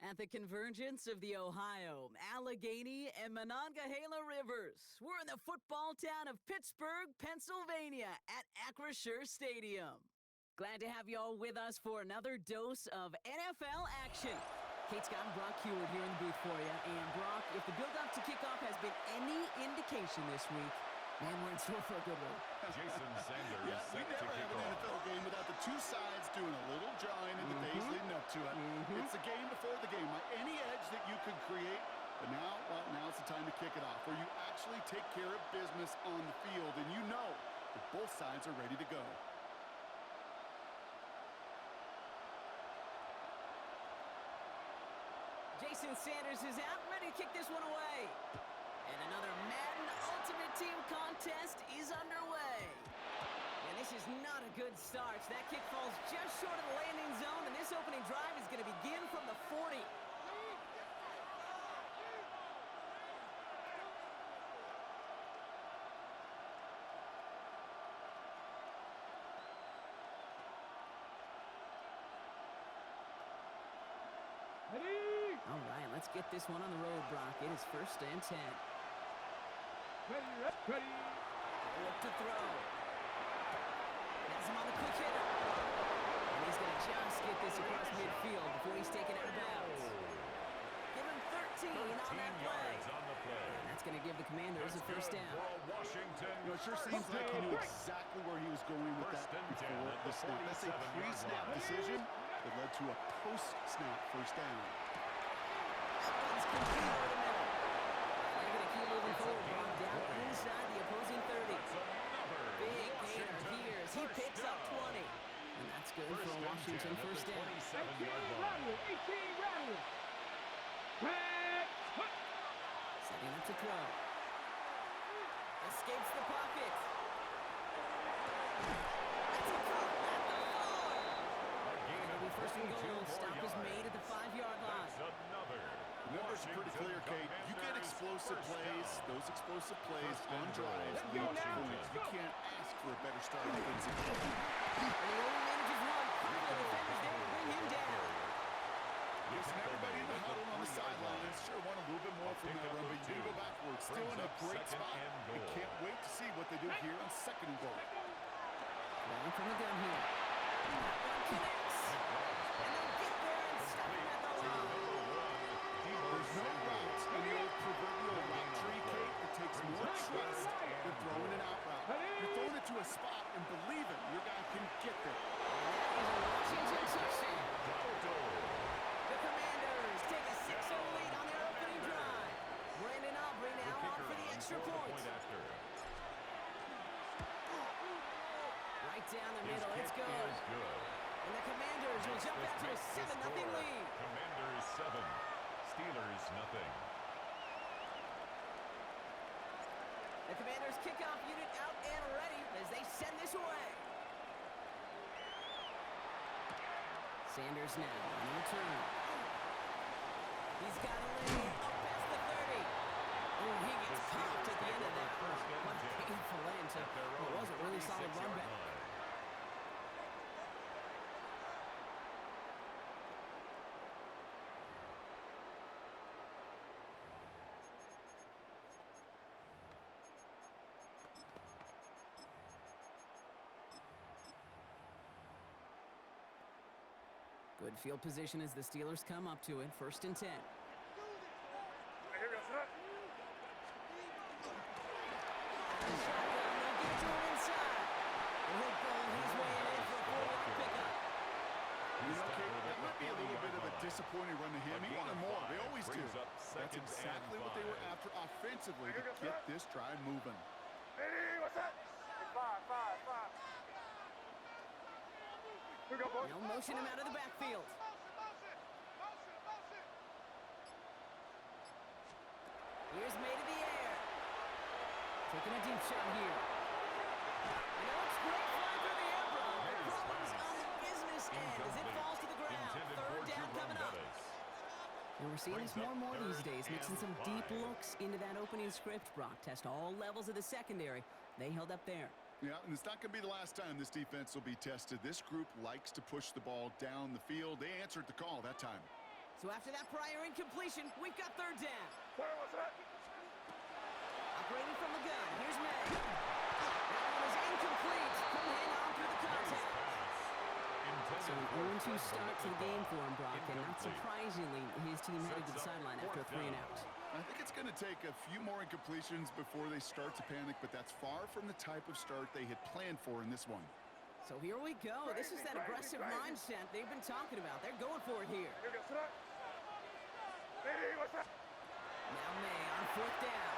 At the convergence of the Ohio, Allegheny, and Monongahela Rivers, we're in the football town of Pittsburgh, Pennsylvania at Acrisure Stadium. Glad to have you all with us for another dose of NFL action. Kate Scott and Brock Heward here in the booth for you. And Brock, if the build-up to kickoff has been any indication this week, man, we're in store for a good one. Jason Sanders. Yeah, we never have an NFL game without the two sides doing a little jawing in the days leading up to it. It's the game before the game. Any edge that you could create, but now it's the time to kick it off, where you actually take care of business on the field, and you know that both sides are ready to go. Jason Sanders is out, ready to kick this one away. And another Madden Ultimate Team contest is underway. And this is not a good start. That kick falls just short of the landing zone, and this opening drive is going to begin from the 40. All right, let's get this one on the road, Brock. It is 1st and 10. Ready. Look to throw. Has him on the quick hitter. And he's going to just get this across midfield before he's taken out of bounds. Give him 13 on that play. And that's going to give the Commanders a first down. Washington. It sure seems like he knew exactly where he was going with that before the snap. That's a pre-snap decision that led to a post-snap first down. One's complete over the middle. They're going to keep moving forward, Brock, down inside the opposing 30. Big gainer here as he picks up 20. And that's good for a Washington first down. 18 rattle. Setting up to throw. Escapes the pocket. That's a throw at the 4. It'll be first and goal. Stop is made at the 5-yard line. The numbers are pretty clear, Kate. You get explosive plays. Those explosive plays on drives lead to points. You can't ask for a better start offensively. And he only manages one. Couple of defenders there to bring him down. Listen, everybody in the huddle on the sidelines sure want a little bit more from that run, but you go backwards. Still in a great spot. I can't wait to see what they do here on 2nd and goal. Going from the gun here. That one connects. And they'll get there and stop him at the line. There's no route in the old proverbial route tree, Kate. It takes more trust than throwing an out route. You're throwing it to a spot and believe it, your guy can get there. Washington touchdown. The Commanders take a 6-0 lead on their opening drive. Brandon Aubrey now on for the extra point. Right down the middle, it's good. And the Commanders will jump out to a 7-0 lead. Commanders 7, Steelers nothing. The Commanders kickoff unit out and ready as they send this away. Sanders now on the return. He's got a lane up past the 30. Oh, he gets popped at the end of that. What a painful end to what was a really solid run back. Good field position as the Steelers come up to it. 1st and 10. That might be a little bit of a disappointing run to him. He wanted more. They always do. That's exactly what they were after offensively to get this drive moving. What's that? 5. They'll motion him out of the backfield. Here's made in the air. Taking a deep shot here. And it looks great flying through the air, bro. The problem's on the business end as it falls to the ground. 3rd down coming up. And we're seeing this more and more these days, mixing some deep looks into that opening script. Brock test all levels of the secondary. They held up there. Yeah, and it's not going to be the last time this defense will be tested. This group likes to push the ball down the field. They answered the call that time. So after that prior incompletion, we've got third down. What's that? Operating from the gun, here's May. That one is incomplete. Couldn't hang on through the contact. So an 0-2 start to the game for him, Brock, and not surprisingly, his team headed to the sideline after a 3-and-out. I think it's going to take a few more incompletions before they start to panic, but that's far from the type of start they had planned for in this one. So here we go. This is that aggressive mindset they've been talking about. They're going for it here. Now May on fourth down.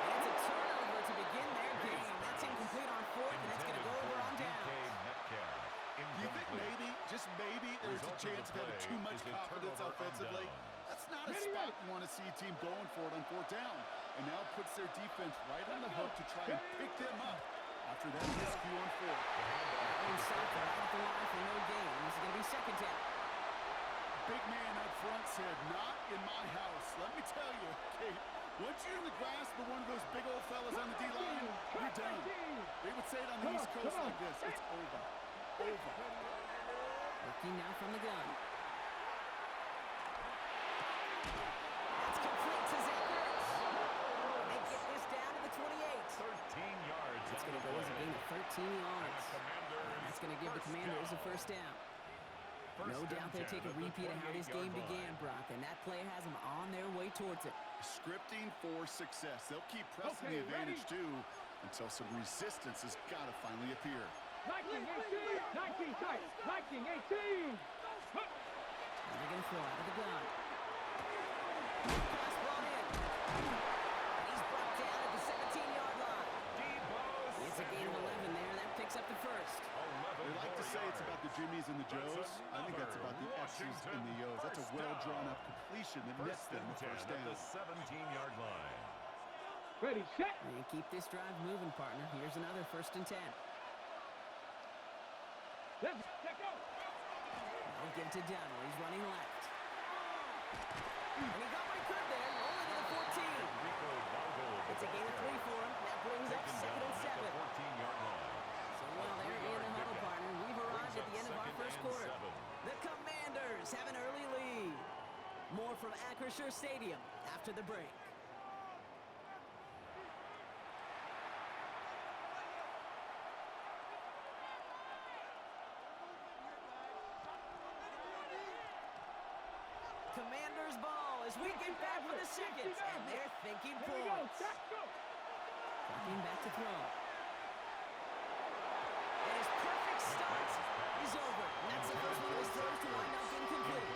And it's a turnover to begin their game. That's incomplete on fourth, and it's going to go over on down. Do you think maybe, just maybe, there's a chance of having too much confidence offensively? That's not a spot you want to see a team going for it on fourth down. And now it puts their defense right on the hook to try and pick them up after that miscue on fourth. Inside right at the line for no gain. This is going to be second down. Big man up front said, not in my house. Let me tell you, Kate, once you're in the grasp of one of those big old fellas on the D-line, you're done. They would say it on the East Coast like this, it's over. Over. Working now from the gun. That's complete to Zacharias. They get this down to the 28. 13 yards. It's going to go as a gain of 13 yards. That's going to give the Commanders a first down. No doubt they take a repeat of how this game began, Brock, and that play has them on their way towards it. Scripting for success. They'll keep pressing the advantage, too, until some resistance has got to finally appear. 19-18! 19 tight! 19-18! And they're going to throw out of the gun. Pass brought in. And he's brought down at the 17-yard line. It's a gain of 11 there. That picks up the first. They like to say it's about the Jimmies and the Joes. I think that's about the X's and the O's. That's a well-drawn-up completion that nets them the first down. The 17-yard line. Ready, set! And keep this drive moving, partner. Here's another 1st and 10. Let's go! Now give to Donald. He's running left. And he got what he could there. Rolling to the 14. It's a gain of 3 for him. That brings up 2nd and 7. 14-yard line. So while they're in the huddle, partner, we've arrived at the end of our first quarter. The Commanders have an early lead. More from Acrisure Stadium after the break. Commanders ball as we get back for the seconds, and they're thinking points. Clocking back to throw. And his perfect start is over. And that's the first one of his throws to wind up incomplete.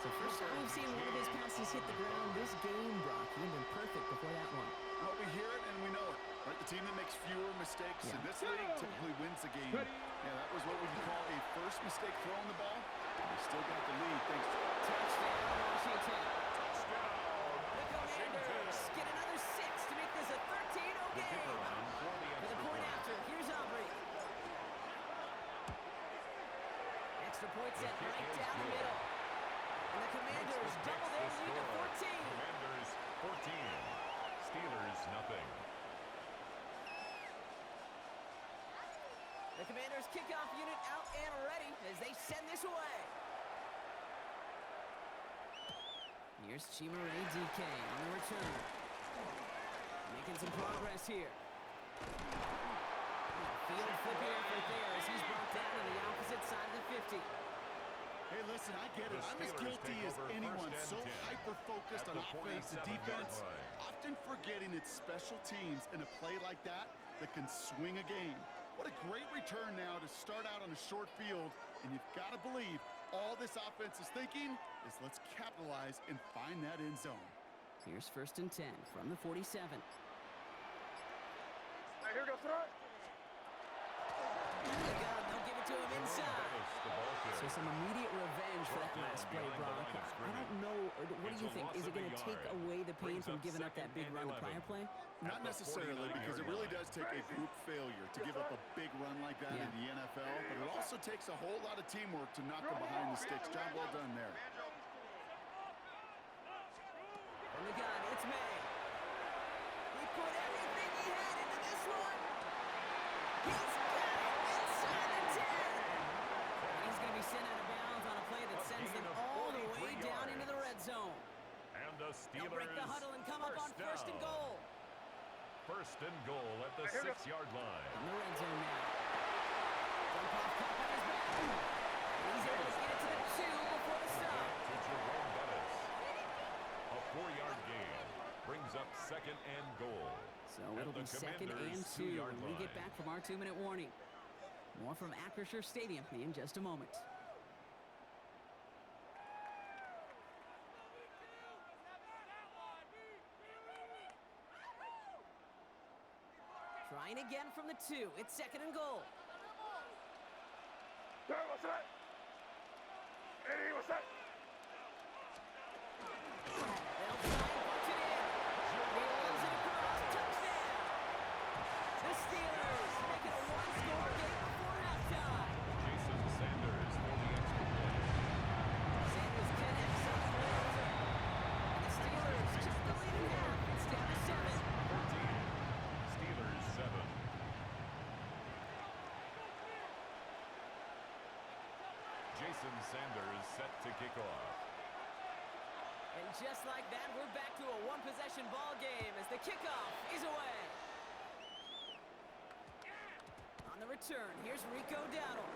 So first time we've seen one of his passes hit the ground this game, Brock. He'd been perfect before that one. Well, we hear it and we know it. Right? The team that makes fewer mistakes in this league typically wins the game. Yeah, that was what we could call a first mistake throwing the ball. They still got the lead thanks to Touchdown, Washington. The Commanders get another 6 to make this a 13-0 game. For the point after, here's Aubrey. Extra point set right down the middle. And the Commanders double their lead to 14. Commanders 14. Steelers nothing. The Commanders kickoff unit out and ready as they send this away. Here's Chimere DK on the return. Making some progress here. Field flipping effort there as he's brought down to the opposite side of the 50. Hey, listen, I get it. I'm as guilty as anyone. So hyper-focused on offense and defense, often forgetting it's special teams in a play like that can swing a game. What a great return now to start out on a short field, and you've got to believe all this offense is thinking is let's capitalize and find that end zone. Here's 1st and 10 from the 47. Right, here goes throw it. They'll give it to him inside. So some immediate revenge for that last play, Brock. I don't know. What do you think? Is it going to take away the pain from giving up that big run the prior play? Not necessarily, because it really does take a group failure to give up a big run like that in the NFL, but it also takes a whole lot of teamwork to knock them behind the sticks. Job well done there. From the gun, it's May. He put everything he had into this one. He's got it inside the 10. And he's going to be sent out of bounds The They'll break the Steelers huddle and come up on first and down. goal. First and goal at the 6-yard line. In the red zone now. Dump off caught by his back. He's able to get it to the 2 before the stop. To Jerome Bettis. A 4-yard gain brings up second and goal. So at it'll the be second and Commanders' 2 2-yard when we get line. back from our 2-minute warning. More from Acrisure Stadium in just a moment. Trying again from the 2. It's second and goal. What's that? Eddie, what's that? They'll try and punch it in. Wheels it across. Touchdown. The Steelers make it a one-score game before halftime. Jason Sanders for the extra point. Sanders connects on the red zone. And the Steelers just the lead in half. It's down to 7. 14. Steelers 7. Jason Sanders set to kick off. And just like that, we're back to a one-possession ball game as the kickoff is away. On the return, here's Rico Dowdle.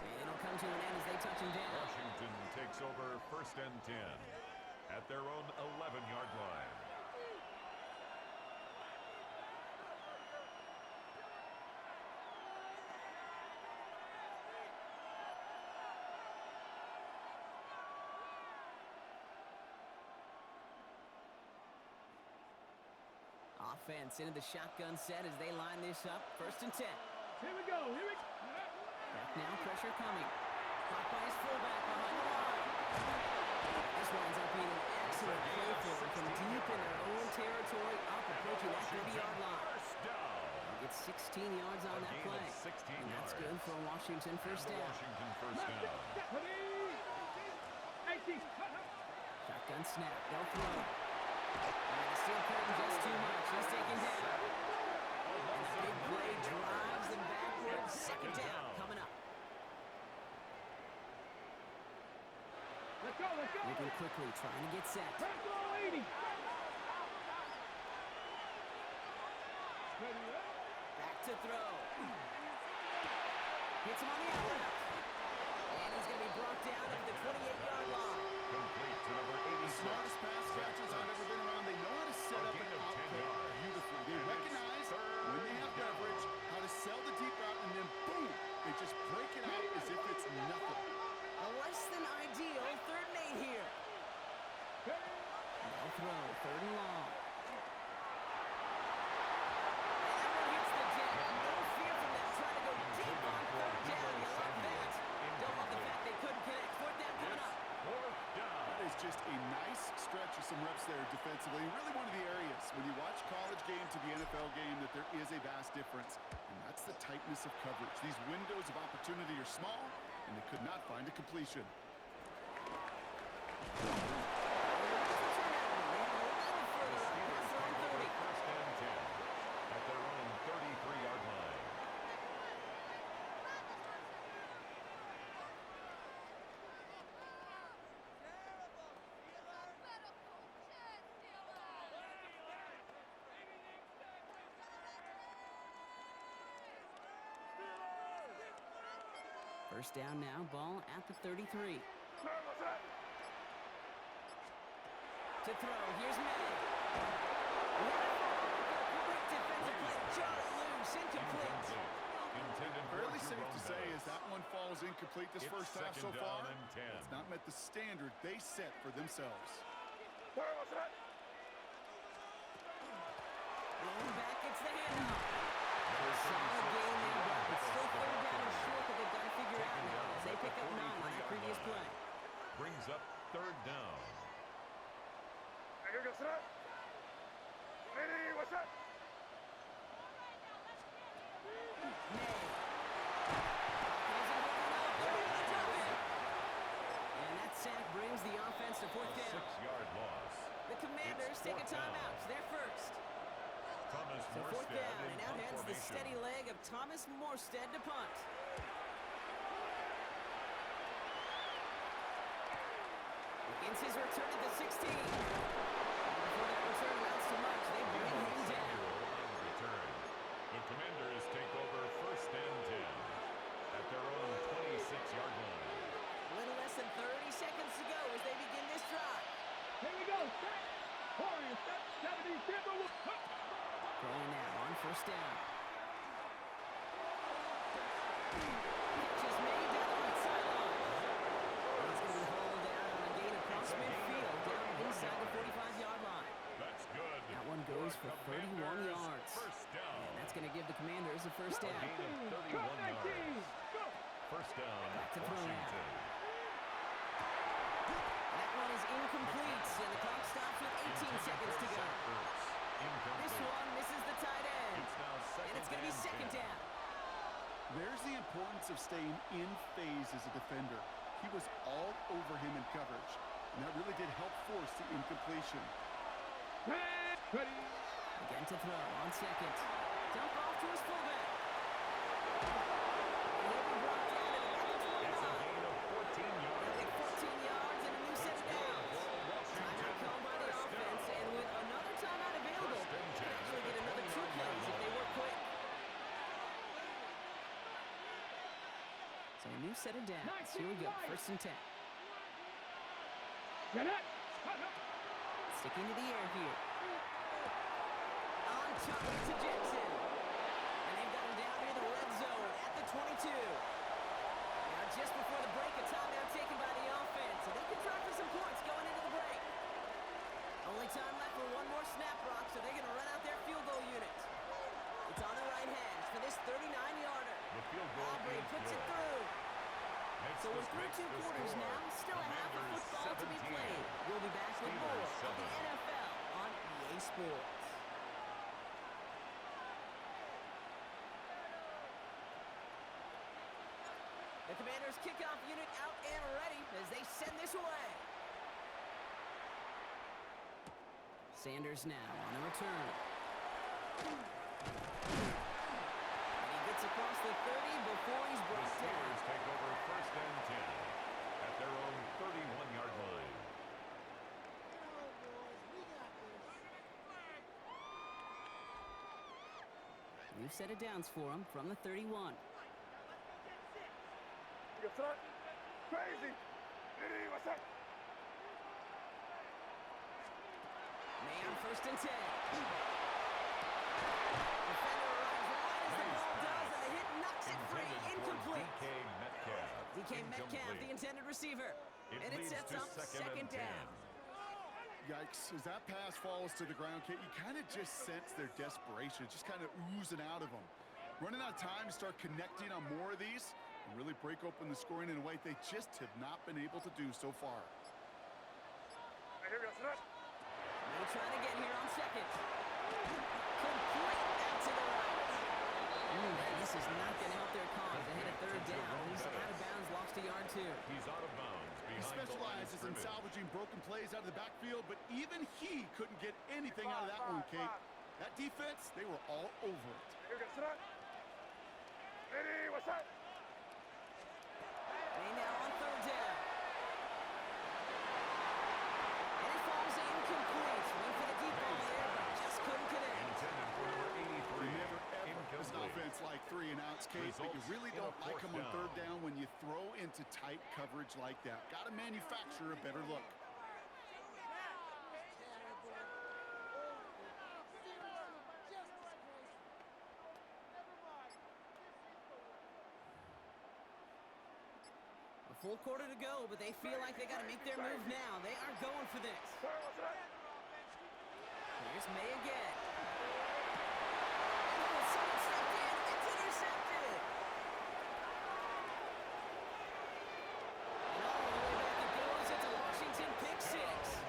And it'll come to an end as they touch him down. Washington takes over first and 10 at their own 11-yard line. Offense into the shotgun set as they line this up. First and 10. Here we go. Here we go. Back now, pressure coming. Caught by his fullback behind the line. This winds up being an excellent play for them from deep in their own territory, up approaching that 30-yard line. First down. Gets 16 yards on A that gain of play. 16 And that's yards. good for a Washington first And the down. Washington first down. 18. Shotgun snap. They'll throw. And the steel curtain just too much. He's taken down. And the big play drives them backwards. Second down coming up. Let's go. Let's go. Moving quickly, trying to get set. Let's go, 80. Ready up. Back to throw. Hits him on the outlet. And he's going to be brought down at the 28-yard line. Complete to number 86. Smartest pass catchers I've ever been around. They know how to set A up gain an of 10 output yards. beautifully. They And it's recognize third when they have down. leverage how to sell the deep route, and then boom, they just break it out as if it's nothing. A less than ideal third and 8 here. They'll throw. Third and long. And that one hits the deck. No fear from them trying to go deep on third down. You love that. Don't love the fact they couldn't connect. Fourth down coming up. Fourth down. That is just a nice stretch of some reps there defensively. Really one of the areas when you watch college game to the NFL game that there is a vast difference. And that's the tightness of coverage. These windows of opportunity are small, and they could not find a completion. First and 10 at their own 33-yard line. First down now, ball at the 33. To throw, here's May. Quick defensive play, just loose, incomplete. Intended for Fairly safe Jerome to say Bettis. as that one falls incomplete this It's first half so second far. down and 10. It's not met the standard they set for themselves. Rolling back, it's the handoff. Solid game there, but it's still third down and short that they've got to figure out now as they pick up 9 on that previous play. Brings up third down. Here goes that. Eddie, what's that? May. And that sack brings the offense to fourth A down. 6-yard loss. The Commanders It's take a fourth down. timeout. They're first. Thomas So fourth Morstead down, in and out punt heads the formation. steady leg of Thomas Morstead to punt. Begins his return at the 16. first down. Catch is made down the right sideline. He's going to be hauled down on a gain across midfield, down inside the 45-yard line. That's good. That one goes for 31 yards. First down. And that's going to give the Commanders a first down. Gain of 31 yards. First down, Back to throw now. Washington. That one is incomplete, and the clock stops with 18 seconds to go. This one misses the tight end. It's now And it's going to be second 10. down. There's the importance of staying in phase as a defender. He was all over him in coverage, and that really did help force the incompletion. Again to throw on second. Dump off to his fullback. It's a gain of 14 yards. 14 yards and a new set of downs. Timeout called by the offense, and with another timeout available, they can actually get another 2 plays if they work quick. So a new set of downs. Here we go, first and 10. Sticking to the air here. On target to Jackson. And they've got him down near the red zone at the 22. Now just before the break, a timeout taken by the offense. So they can try for some points going into the break. Only time left for one more snap, Brock, so they're going to run out their field goal unit. It's on the right hash for this 39-yarder. The field goal Aubrey is puts it good. through. Makes So we're this- through makes 2 the quarters score. now. Still a half of Commanders football to be 17. played. We'll be back with more of the Steelers 7. NFL on EA Sports. The Commanders' kickoff unit out and ready as they send this away. Sanders now on the return. And he gets across the 30 before he's The brought down. Steelers take over first and 10 at their own 31-yard line. New set of downs for him from the 31. You front. Crazy. What's that? May on first and 10. Defender arrives right as the ball does, and the hit knocks it free. Intended for Incomplete. DK Metcalf. DK Metcalf, the Incomplete. intended receiver. It And it leads sets to up second and 10. down. Yikes, as that pass falls to the ground, Kate, you kind of just sense their desperation, just kind of oozing out of them. Running out of time to start connecting on more of these and really break open the scoring in a way they just have not been able to do so far. Hey, here we go. Sit up. May trying to get here on second. Complete back to the right. And this is not going to help their cause. They hit a third down. He's out of bounds, lost a yard too. He's out of bounds He behind the line of specializes in scrimmage. salvaging broken plays out of the backfield, but even he couldn't get anything out of that one, Kate. That defense, they were all over it. Here we go. Sit up. Ready. What's that? May now on third down. And it falls incomplete. Went for the deep ball there, but just couldn't connect. Intended for number 83. Never ever is an Incomplete. offense like 3 and outs, Kate, but you Results really in a don't like fourth them on down. third down when you throw into tight coverage like that. Got to manufacture a better look. A full quarter to go, but they feel like they got to make their move now. They are going for this. Sir, what's that? Here's May again. And someone stepped in. It's intercepted. And all the way back it goes. It's a Washington pick six.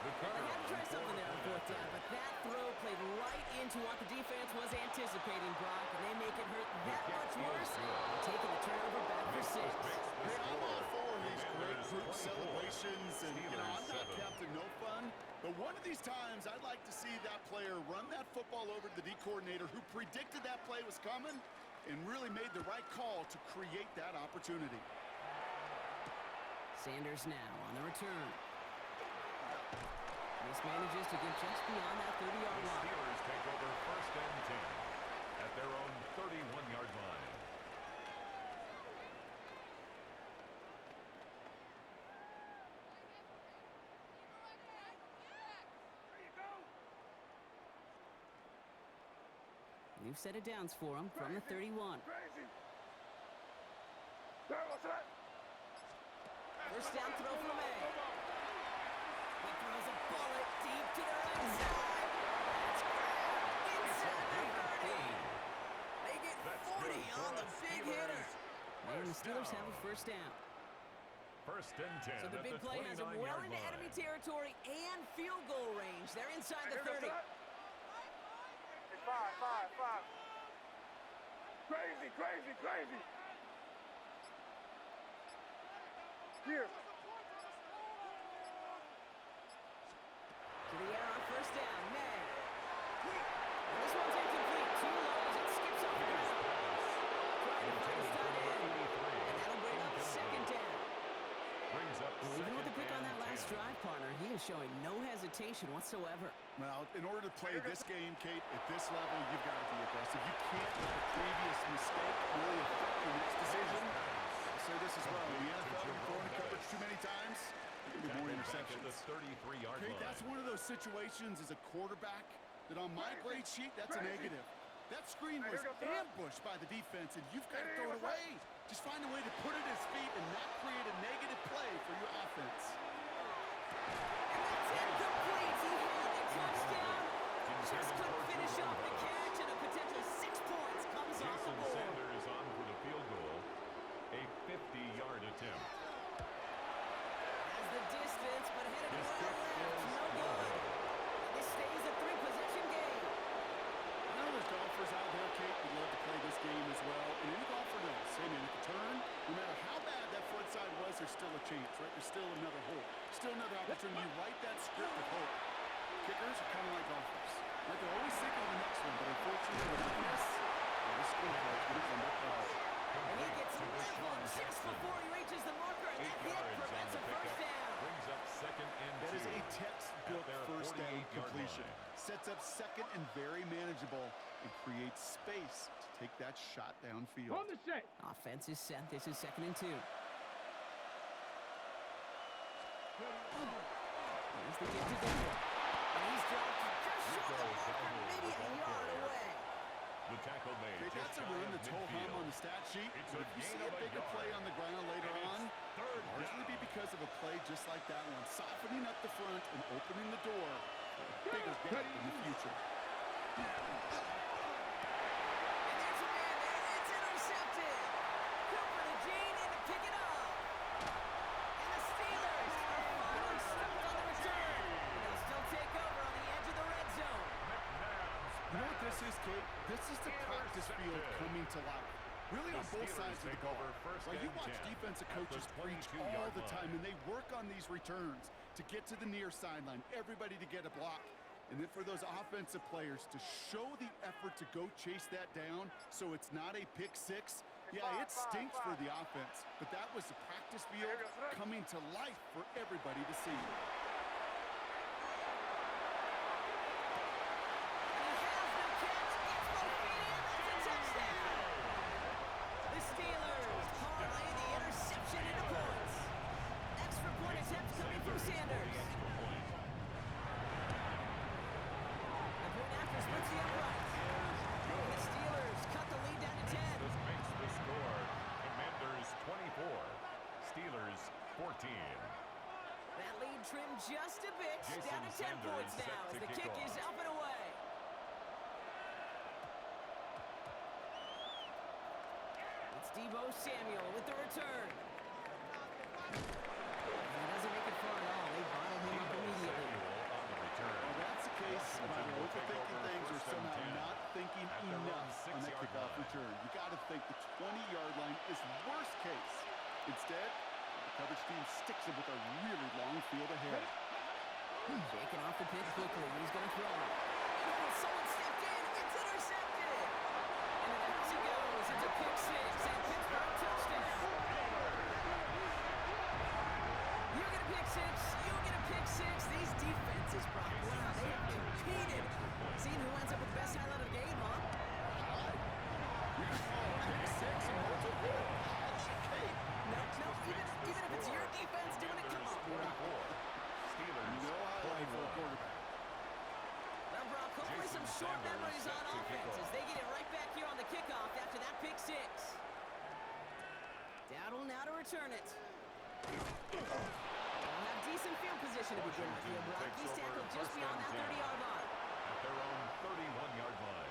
Well, they had to try something there on fourth down, but that throw played right into what the defense was anticipating, Brock, and they make it hurt that much worse. Taking the turnover back for six. Hey, I'm all for these great group celebrations, and I'm not Steelers, 7. Captain No Fun, but one of these times I'd like to see that player run that football over to the D coordinator who predicted that play was coming and really made the right call to create that opportunity. Sanders now on the return. This manages to get just beyond that 30-yard The line. Steelers take over first and 10 at their own 31-yard line. There you go. We've set it down for him from the 31. Crazy. There, what's that? First down throw from A. He throws a bullet deep to the right side. That's grabbed inside the 30. They get 40 on the big hitter. And the Steelers have a first down. First and 10. So the big play has them well into enemy territory and field goal range. They're inside the 30. It's five. Crazy. Here. To the air on first down, May. And this one's incomplete. Too low as it skips off the ground. Trying to find his tight end. And that'll bring up second down. Even with the pick on that last drive, partner, he is showing no hesitation whatsoever. Well, in order to play this game, Kate, at this level, you've got to be aggressive. You can't let the previous mistake really affect the next decision. I'll say this as well. In the NFL, you're throwing coverage too many times, you get more interceptions. Kate, that's one of those situations as a quarterback that on my grade sheet, that's a negative. That screen was ambushed by the defense, and you've got to throw it away. Just find a way to put it at his feet and not create a negative play for your offense. And that's incomplete. He had the touchdown. Just couldn't finish off the catch, and a potential 6 points comes off the board. Sanders on for the field goal. A 50-yard attempt. Has the distance, but headed to the left. No good. This stays a 3-possession game. I know there's golfers out there, Kate, who'd love to play this game as well. And any golfer knows, hey man, at the turn, no matter how bad that front side was, there's still a chance, right? There's still another hole. Still another opportunity. You write that script of hope. Kickers are kind of like golfers. Right? They're always thinking of the next one, but unfortunately, with the miss, this scorecard's going to come back hard. And he gets leveled just before he reaches the marker, and that hit prevents a first down. Brings up second and 2. That is a textbook first down 48-yard completion. line. Sets up second and very manageable and creates space to take that shot downfield. On the shape. Offense is set. This is second and 2. Here's the give to Denver. And he's dropped just short of the marker, maybe a yard away. The tackle made. Okay, that's a run that's ho-hum on the stat sheet. But if you see a bigger play on the ground later on, it'll largely be because of a play just like that one, softening up the front and opening the door for a bigger gap in the future. And there's a man there. It's intercepted. Cooper to Gene in to pick it up. And the Steelers are finally stumped on the return. They'll still take over on the edge of the red zone. You know what this is, Kate? This is the practice field coming to life. Really on both sides of the ball. Right, you watch defensive coaches preach all the time, and they work on these returns to get to the near sideline, everybody to get a block. And then for those offensive players to show the effort to go chase that down so it's not a pick six. Yeah, it stinks for the offense, but that was the practice field coming to life for everybody to see. That lead trimmed just a bit, down to 10 points now as the kick is up and away. It's Deebo Samuel with the return. And he doesn't make it far at all. They bottle him up immediately. Well, that's the case about overthinking things or somehow not thinking enough on that kickoff return. You got to think the 20-yard line is worst case. Instead, coverage team sticks him with a really long field ahead. Shaking off the pitch quickly. He's going to throw it. Oh, someone stepped in. It's intercepted. And the house he goes. It's a pick six and a Pittsburgh touchdown. You get a pick six. You get a pick six. These defenses, Brock, wow, they have competed. Seeing who ends up with the best highlight of the game, huh? You can call a pick six and multiple. No, even if it's your defense doing it, come on, Brock. No highlight for a quarterback. Well, Brock, hopefully some short memories on offense as they get it right pick six. Dowdle now to return it. They'll have decent field position to begin with here. Brocky's tackled just beyond that 30-yard line. At their own 31-yard line.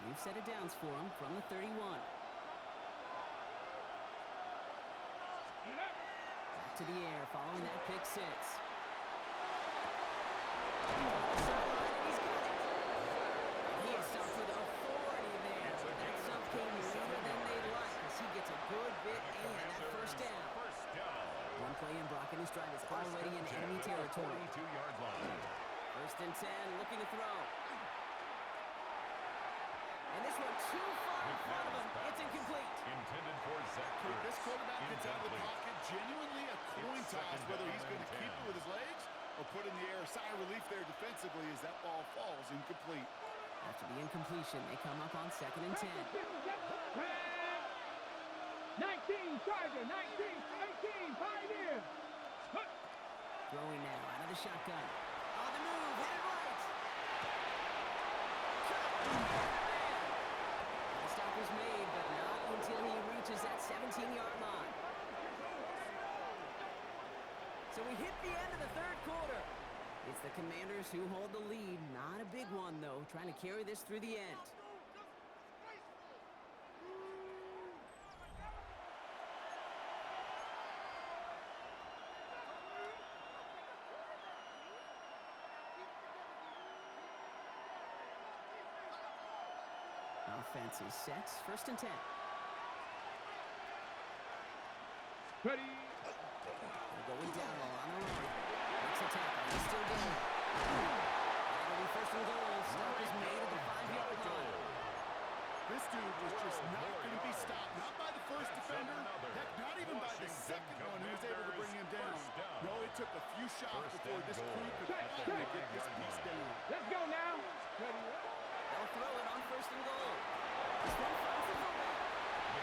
We've set it downs for him from the 31. Back to the air following that pick six. He's got it. He is stopped with authority there. That sub came later than they'd like as he gets a good bit in that first down. One play in, Brock and his drive is already in enemy territory. 42-yard line. First and 10, looking to throw. And this one too far in front of him. It's incomplete. Intended for Zach. This quarterback gets out of the pocket. Genuinely a coin toss whether he's going to keep it with his legs or put in the air. Sigh of relief there defensively as that ball falls incomplete. After the incompletion, they come up on second and 10. 19, Charger, 19, 18, Pioneer. Throwing now out of the shotgun. On the move, headed right. The stop was made, but not until he reaches that 17-yard line. So we hit the end of the third quarter. It's the Commanders who hold the lead. Not a big one, though, trying to carry this through the end. Offense is set. First and 10. Ready. They're going down on the run. Makes a tackle. He's still going. It'll be first and goal. Stop is made at the 5-yard line. This dude was just not going to be stopped. Not by the first defender. Heck, not even by the second one who was able to bring him down. No, it took a few shots before this crew could finally get this piece down. Let's go now. Ready. They'll throw it on first and goal. This one finds the fullback.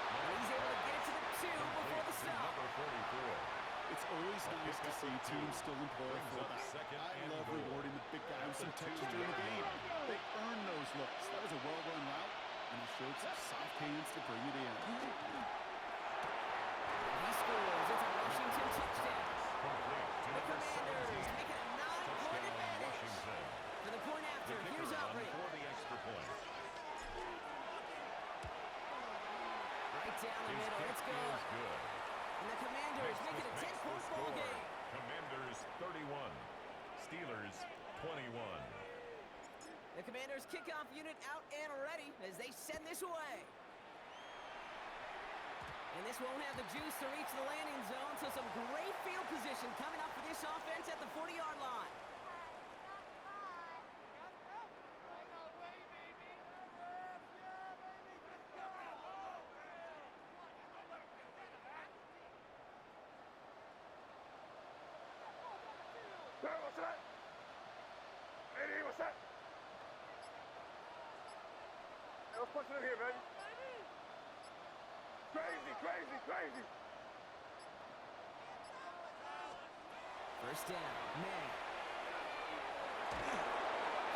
And he's able to get it to the 2 before the stop. Number 44. It's always nice to see teams still employ a fullback. I love rewarding the big guy with some touches during the game. They earn those looks. That was a well-run route, and he showed some soft hands to bring it in. He scores. It's a Washington touchdown. The Commanders make it a 9-point advantage. For the point after, here's Outrage. For the extra point. Right down the middle. It's good. And the Commanders make it a 10-point ball game. Commanders 31. Steelers 21. The Commanders kickoff unit out and ready as they send this away. And this won't have the juice to reach the landing zone, so some great field position coming up for this offense at the 40-yard line. What's that? Lady, what's that? Hey, let's punch it in here, baby. Crazy, crazy, crazy. First down, May.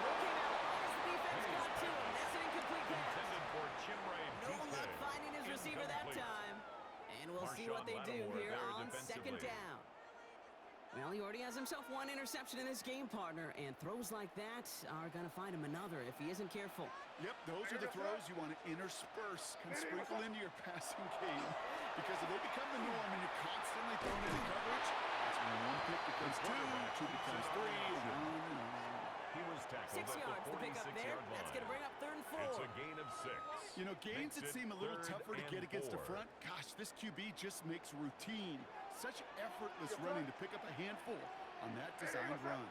Throw came out right as the defense got to him. That's an incomplete pass. Intended for Chimray. No luck finding his receiver that time. And we'll see what they do here on second down. Well, he already has himself one interception in his game, partner, and throws like that are going to find him another if he isn't careful. Yep, those are the throws you want to intersperse, kind of sprinkle into your passing game. Because if they become the norm and you're constantly thrown into coverage, that's when one pick becomes two becomes three, and on and on. He was tackled 6 yards to pick up there. That's going to bring up third and 4. It's a gain of 6. You know, gains that seem a little tougher to get against the front. Gosh, this QB just makes routine. Such effortless running to pick up a handful on that designed run.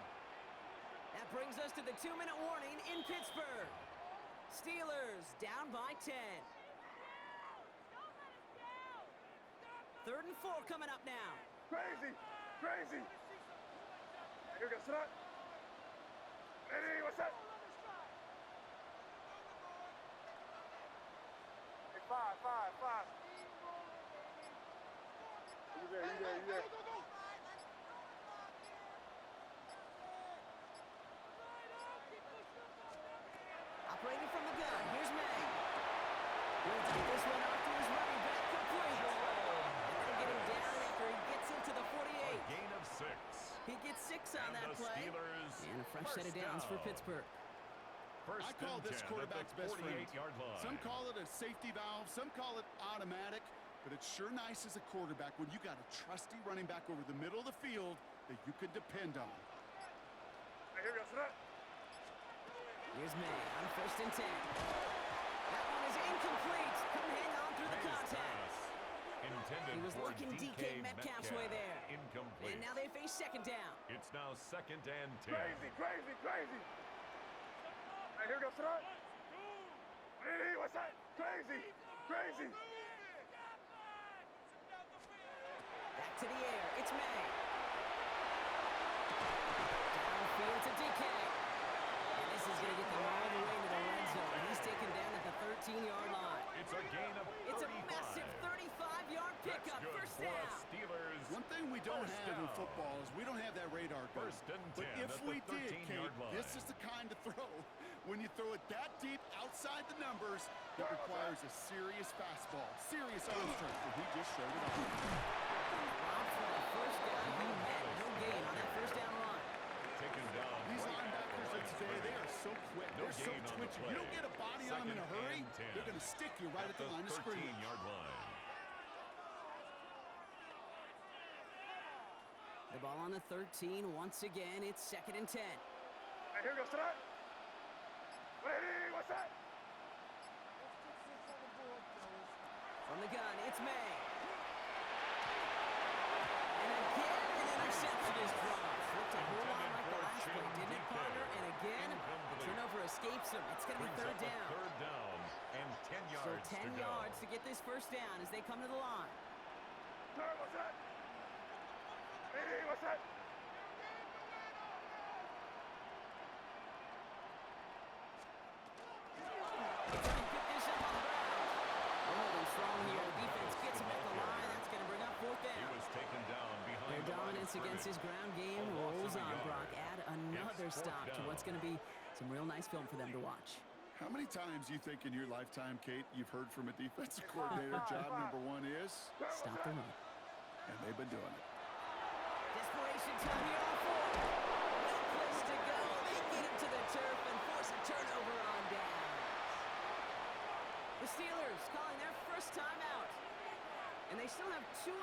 That brings us to the 2-minute warning in Pittsburgh. Steelers down by 10. Third and 4 coming up now. Crazy, crazy. You got shot? Lady, what's that? Hey, 5. You there. 6 on that the play. Steelers, And a fresh set of downs for Pittsburgh. First I call and this 10 quarterback's at the best friend. 48-yard line. Some call it a safety valve, some call it automatic, but it's sure nice as a quarterback when you got a trusty running back over the middle of the field that you can depend on. Hey, here goes that. Here's May on 1st and 10. That one is incomplete. Couldn't hang on through the May's contact. pass intended He was for looking DK Metcalf's way there. Incomplete. And now they face 2nd down. It's now 2nd and 10. Crazy, crazy, crazy. Hey, here goes that. Hey, what's that? Crazy, crazy. Back to the air. It's May. Downfield to DK. And this is going to get them all the way to the red zone. He's taken down at the 13-yard line. It's a gain of 35. It's a massive 35-yard That's pickup. good First for down. us Steelers. One thing we don't First have in down. football is we don't have that radar gun. First and 10 But if at the we did, 13-yard Kate, line. this is the kind of throw. When you throw it that deep outside the numbers, it requires a serious fastball, serious arm strength, and he just showed it off. Robbed for the first down. He met no gain on that first down run. Taken down. These right at the linebackers line of of today, they scrimmage. are so quick. No They're so gain on the twitchy. You don't play. get a body on them in a Second hurry, and 10. they're going to stick you right at the line of scrimmage. 13-yard line. The ball on the 13. Once again, it's 2nd and 10. Hey, here goes that. Hey, what's that? From the gun, it's May. And again, an interception is dropped. Looked a whole lot like the last play, didn't it, partner? And again, the turnover escapes him. It's going to be Brings 3rd up a down. 3rd down and 10 So yards 10 to go. yards to get this first down as they come to the line. Hey, what's that? Hey, what's that? They try and pick this up on the ground. They're holding strong here. The defense gets him at the line. That's going to bring up 4th He down. was taken down behind Their the line of dominance against his scrimmage. ground game A loss rolls of a on, yard. Brock. Add another It's 4th stop to down. what's going to be some real nice film for them to watch. How many times you think in your lifetime, Kate, you've heard from a defensive coordinator, job number 1 is, Stop the run. and they've been doing it. Desperation time here on 4th. No place to go. They get him to the turf and force a turnover on downs. The Steelers calling their first timeout. And they still have 2